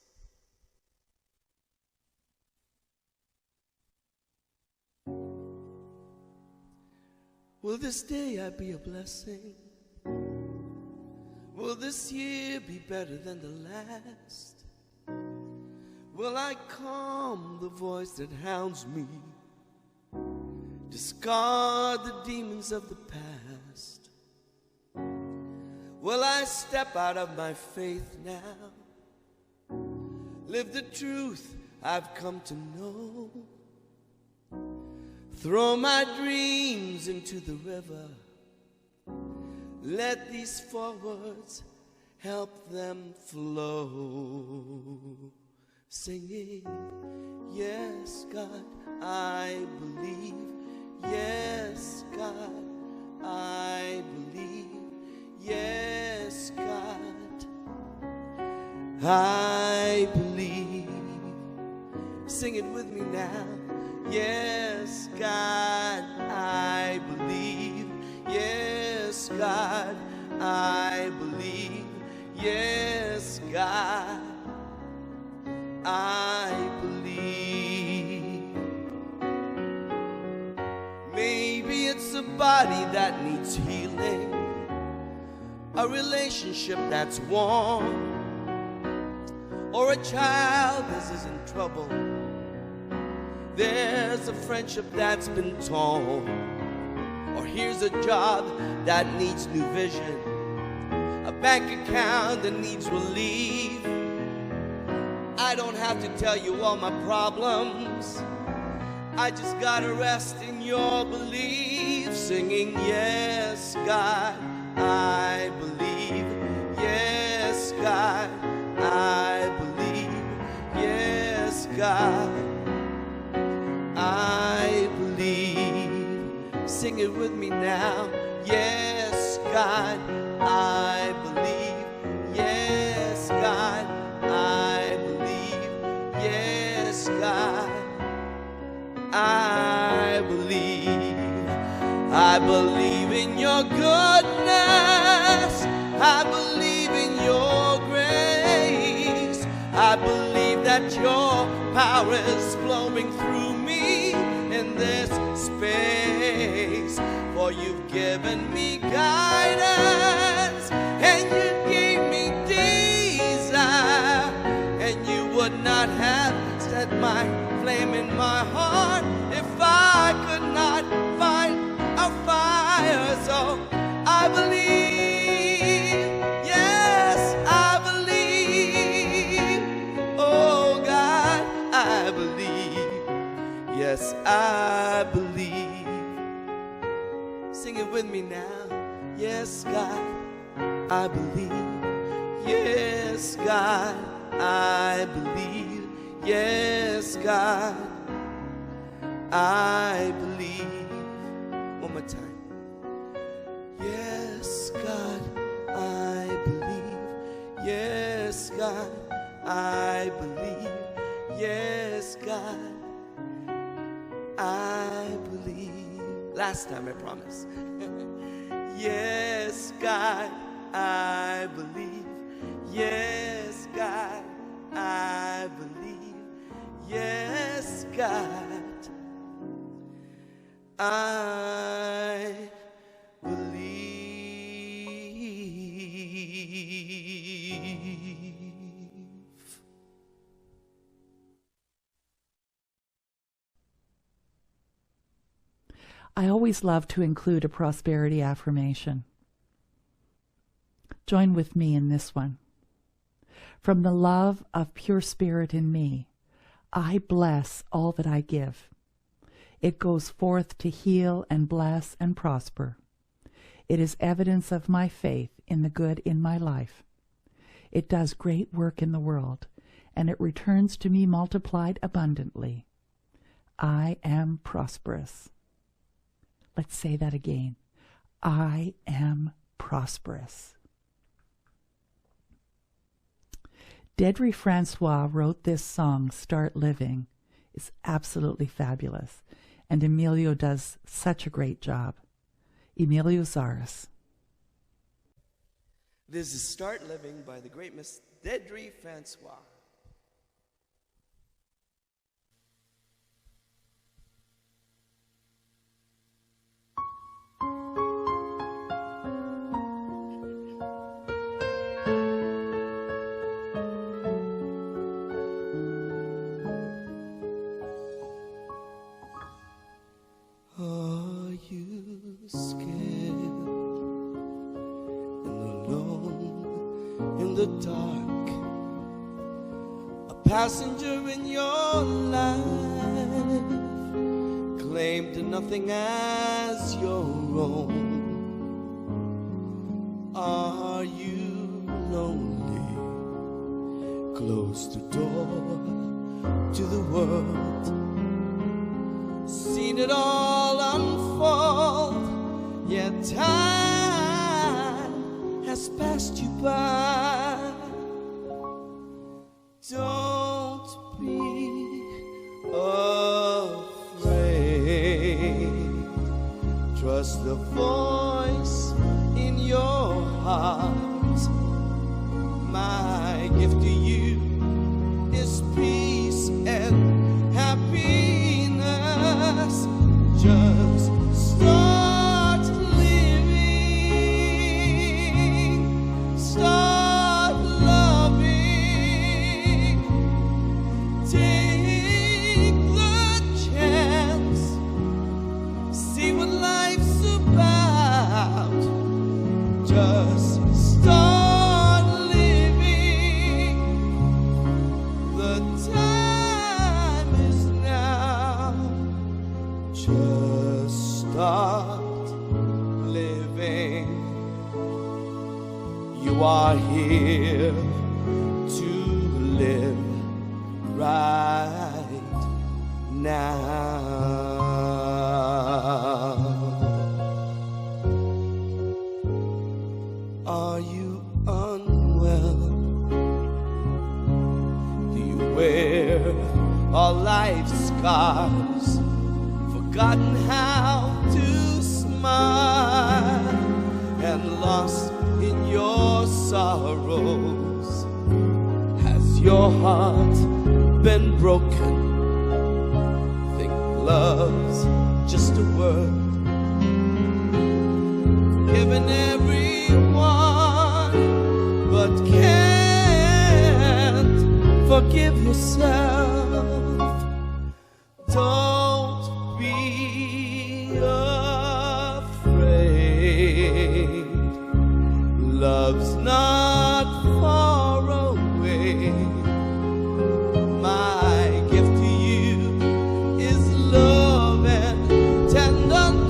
Will this day I be a blessing? Will this year be better than the last? Will I calm the voice that hounds me? Discard the demons of the past? Will I step out of my faith now? Live the truth I've come to know? Throw my dreams into the river. Let these 4 words help them flow. Singing, yes, God, I believe. Yes, God, I believe. Yes, God, I believe. Sing it with me now. Yes, God, I believe. Yes, God, I believe. Yes, God, I believe. Maybe it's a body that needs healing, a relationship that's warm, or a child that is in trouble. There's a friendship that's been torn, or here's a job that needs new vision, a bank account that needs relief, I don't have to tell you all my problems. I just gotta rest in your belief, singing, yes, God, I believe. Yes, God, I believe. Yes, God, I believe. Sing it with me now. Yes, God, I believe. Yes, God, I believe. Yes, God, I believe. I believe in your goodness. I believe in your grace. I believe that your power is flowing through me in this space. For you've given me guidance, and you gave me desire, and you would not have set my flame in my heart if I could not find a fire. So I believe, yes, I believe. Oh God, I believe. Yes, I believe. Sing it with me now. Yes, God, I believe. Yes, God, I believe. Yes, God, I believe. One more time. Yes, God, I believe. Yes, God, I believe. Yes, God, I believe. Last time, I promise. Yes, God, I believe. Yes, God, I believe. Yes, God, I believe. I always love to include a prosperity affirmation. Join with me in this one. From the love of pure spirit in me, I bless all that I give. It goes forth to heal and bless and prosper. It is evidence of my faith in the good in my life. It does great work in the world, and it returns to me multiplied abundantly. I am prosperous. Let's say that again. I am prosperous. Dedry Francois wrote this song, Start Living. It's absolutely fabulous. And Emilio does such a great job. Emilio Zaras. This is Start Living by the great Miss Dedry Francois. Are you scared and alone in the dark? A passenger in your life, claimed nothing as your own. Are you lonely? Close the door to the world. Seen it all unfold, yet time has passed you by. Don't be afraid. Trust the voice in your heart. My gift to you is peace and happiness. Just start living, start loving. Take the chance, see what life's about. Just start living. You are here to live right now. Are you unwell? Do you wear all life's scars? Forgotten how to smile and lost in your sorrows? Has your heart been broken? Think love's just a word. Forgiving everyone, but can't forgive yourself. Don't be afraid. Love's not far away. My gift to you is love and tenderness.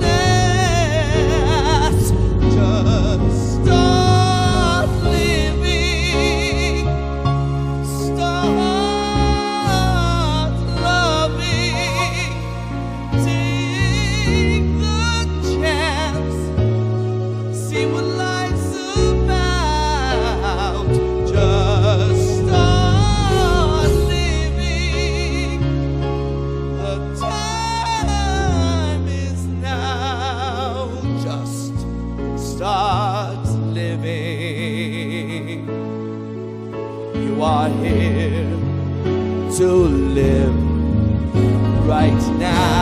Just start living. Start loving. Take the chance. See what life's about. Just start living. The time is now. Just start living. You are here to live right now.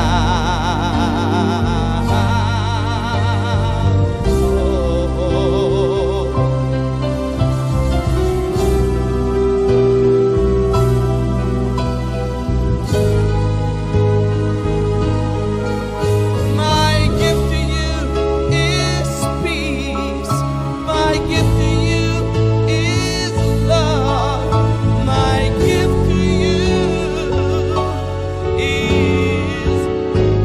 My gift to you is peace. My gift to you is love. My gift to you is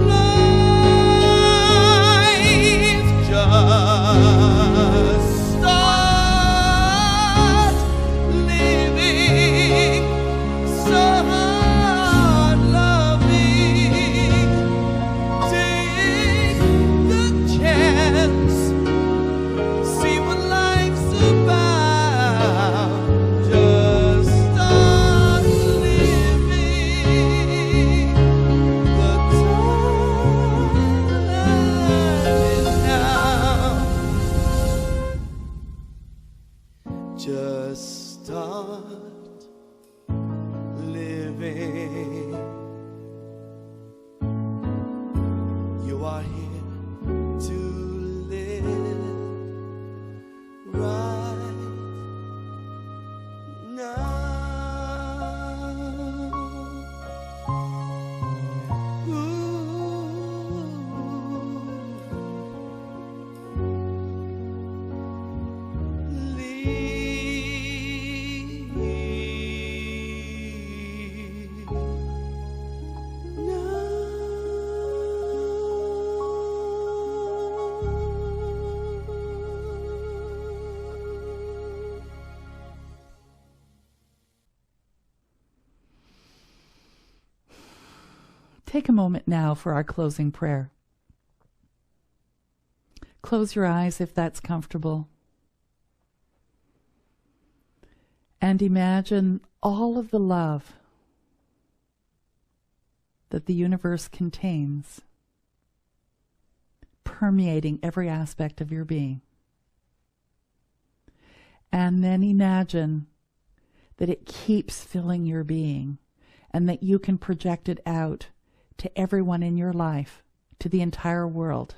life. Just start living. Start loving. Take the chance. See what life's about. Just start living. The time is now. Just start living. You are here to live right now. Take a moment now for our closing prayer. Close your eyes if that's comfortable. And imagine all of the love that the universe contains, permeating every aspect of your being. And then imagine that it keeps filling your being and that you can project it out to everyone in your life, to the entire world.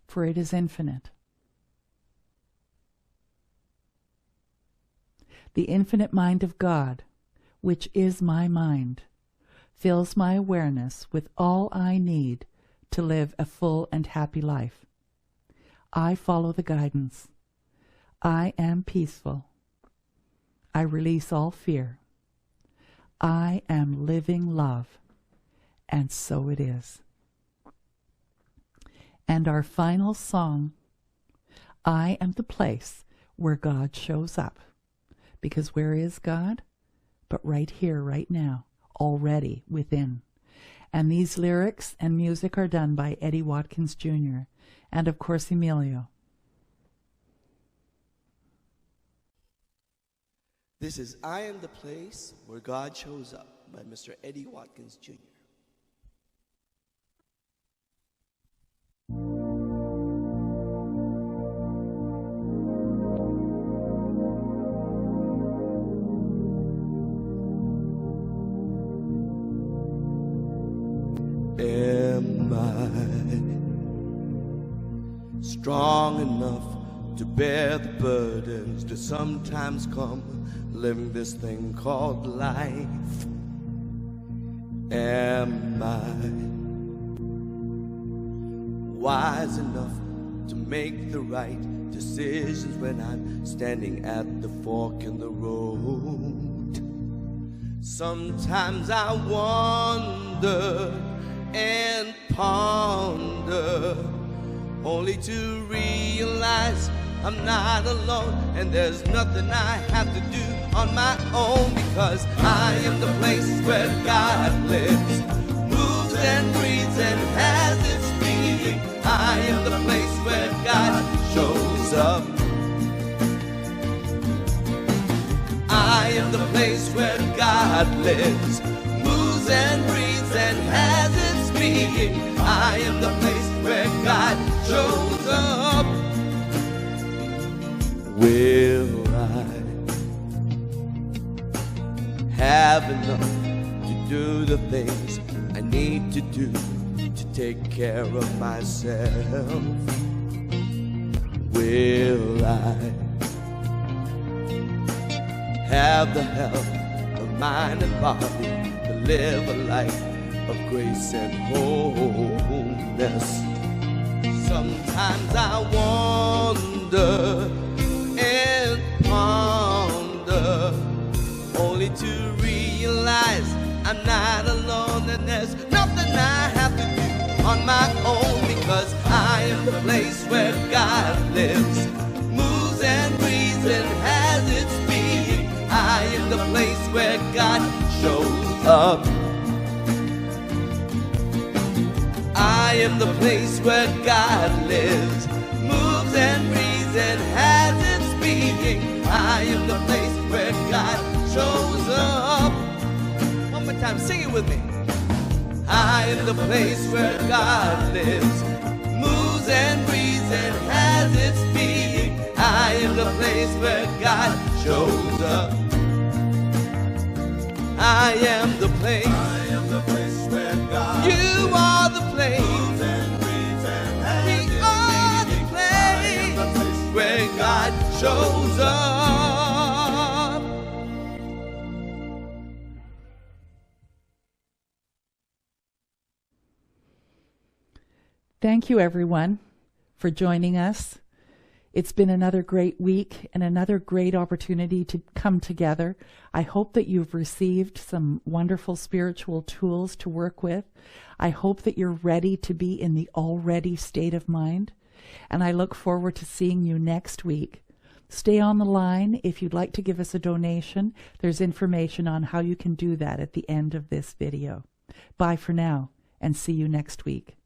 For it is infinite. The infinite mind of God, which is my mind, fills my awareness with all I need to live a full and happy life. I follow the guidance. I am peaceful. I release all fear. I am living love, and so it is. And our final song, I am the place where God shows up. Because where is God? But right here, right now, already within. And these lyrics and music are done by Eddie Watkins Jr. and, of course, Emilio. This is I Am the Place Where God Shows Up by Mr. Eddie Watkins Jr. Am I strong enough to bear the burdens that sometimes come living this thing called life? Am I wise enough to make the right decisions when I'm standing at the fork in the road? Sometimes I wonder and ponder, only to realize I'm not alone, and there's nothing I have to do on my own, because I am the place where God lives, moves and breathes and has its being. I am the place where God shows up. I am the place where God lives, moves and breathes and has its being. I am the place where God shows up. Will I have enough to do the things I need to do to take care of myself? Will I have the health of mind and body to live a life of grace and wholeness? Sometimes I wonder and ponder, only to realize I'm not alone, and there's nothing I have to do on my own, because I am the place where God lives, moves and breathes and has its being. I am the place where God shows up. I am the place where God lives, moves and breathes and has its being. I am the place where God shows up. One more time, sing it with me. I am the place where God lives, moves and breathes and has its being. I am the place where God shows up. I am the place. I am the place where God. You are the place. Moves and breathes and has its being. We are the place where God shows up. Thank you, everyone, for joining us. It's been another great week and another great opportunity to come together. I hope that you've received some wonderful spiritual tools to work with. I hope that you're ready to be in the already state of mind. And I look forward to seeing you next week. Stay on the line. If you'd like to give us a donation, there's information on how you can do that at the end of this video. Bye for now, and see you next week.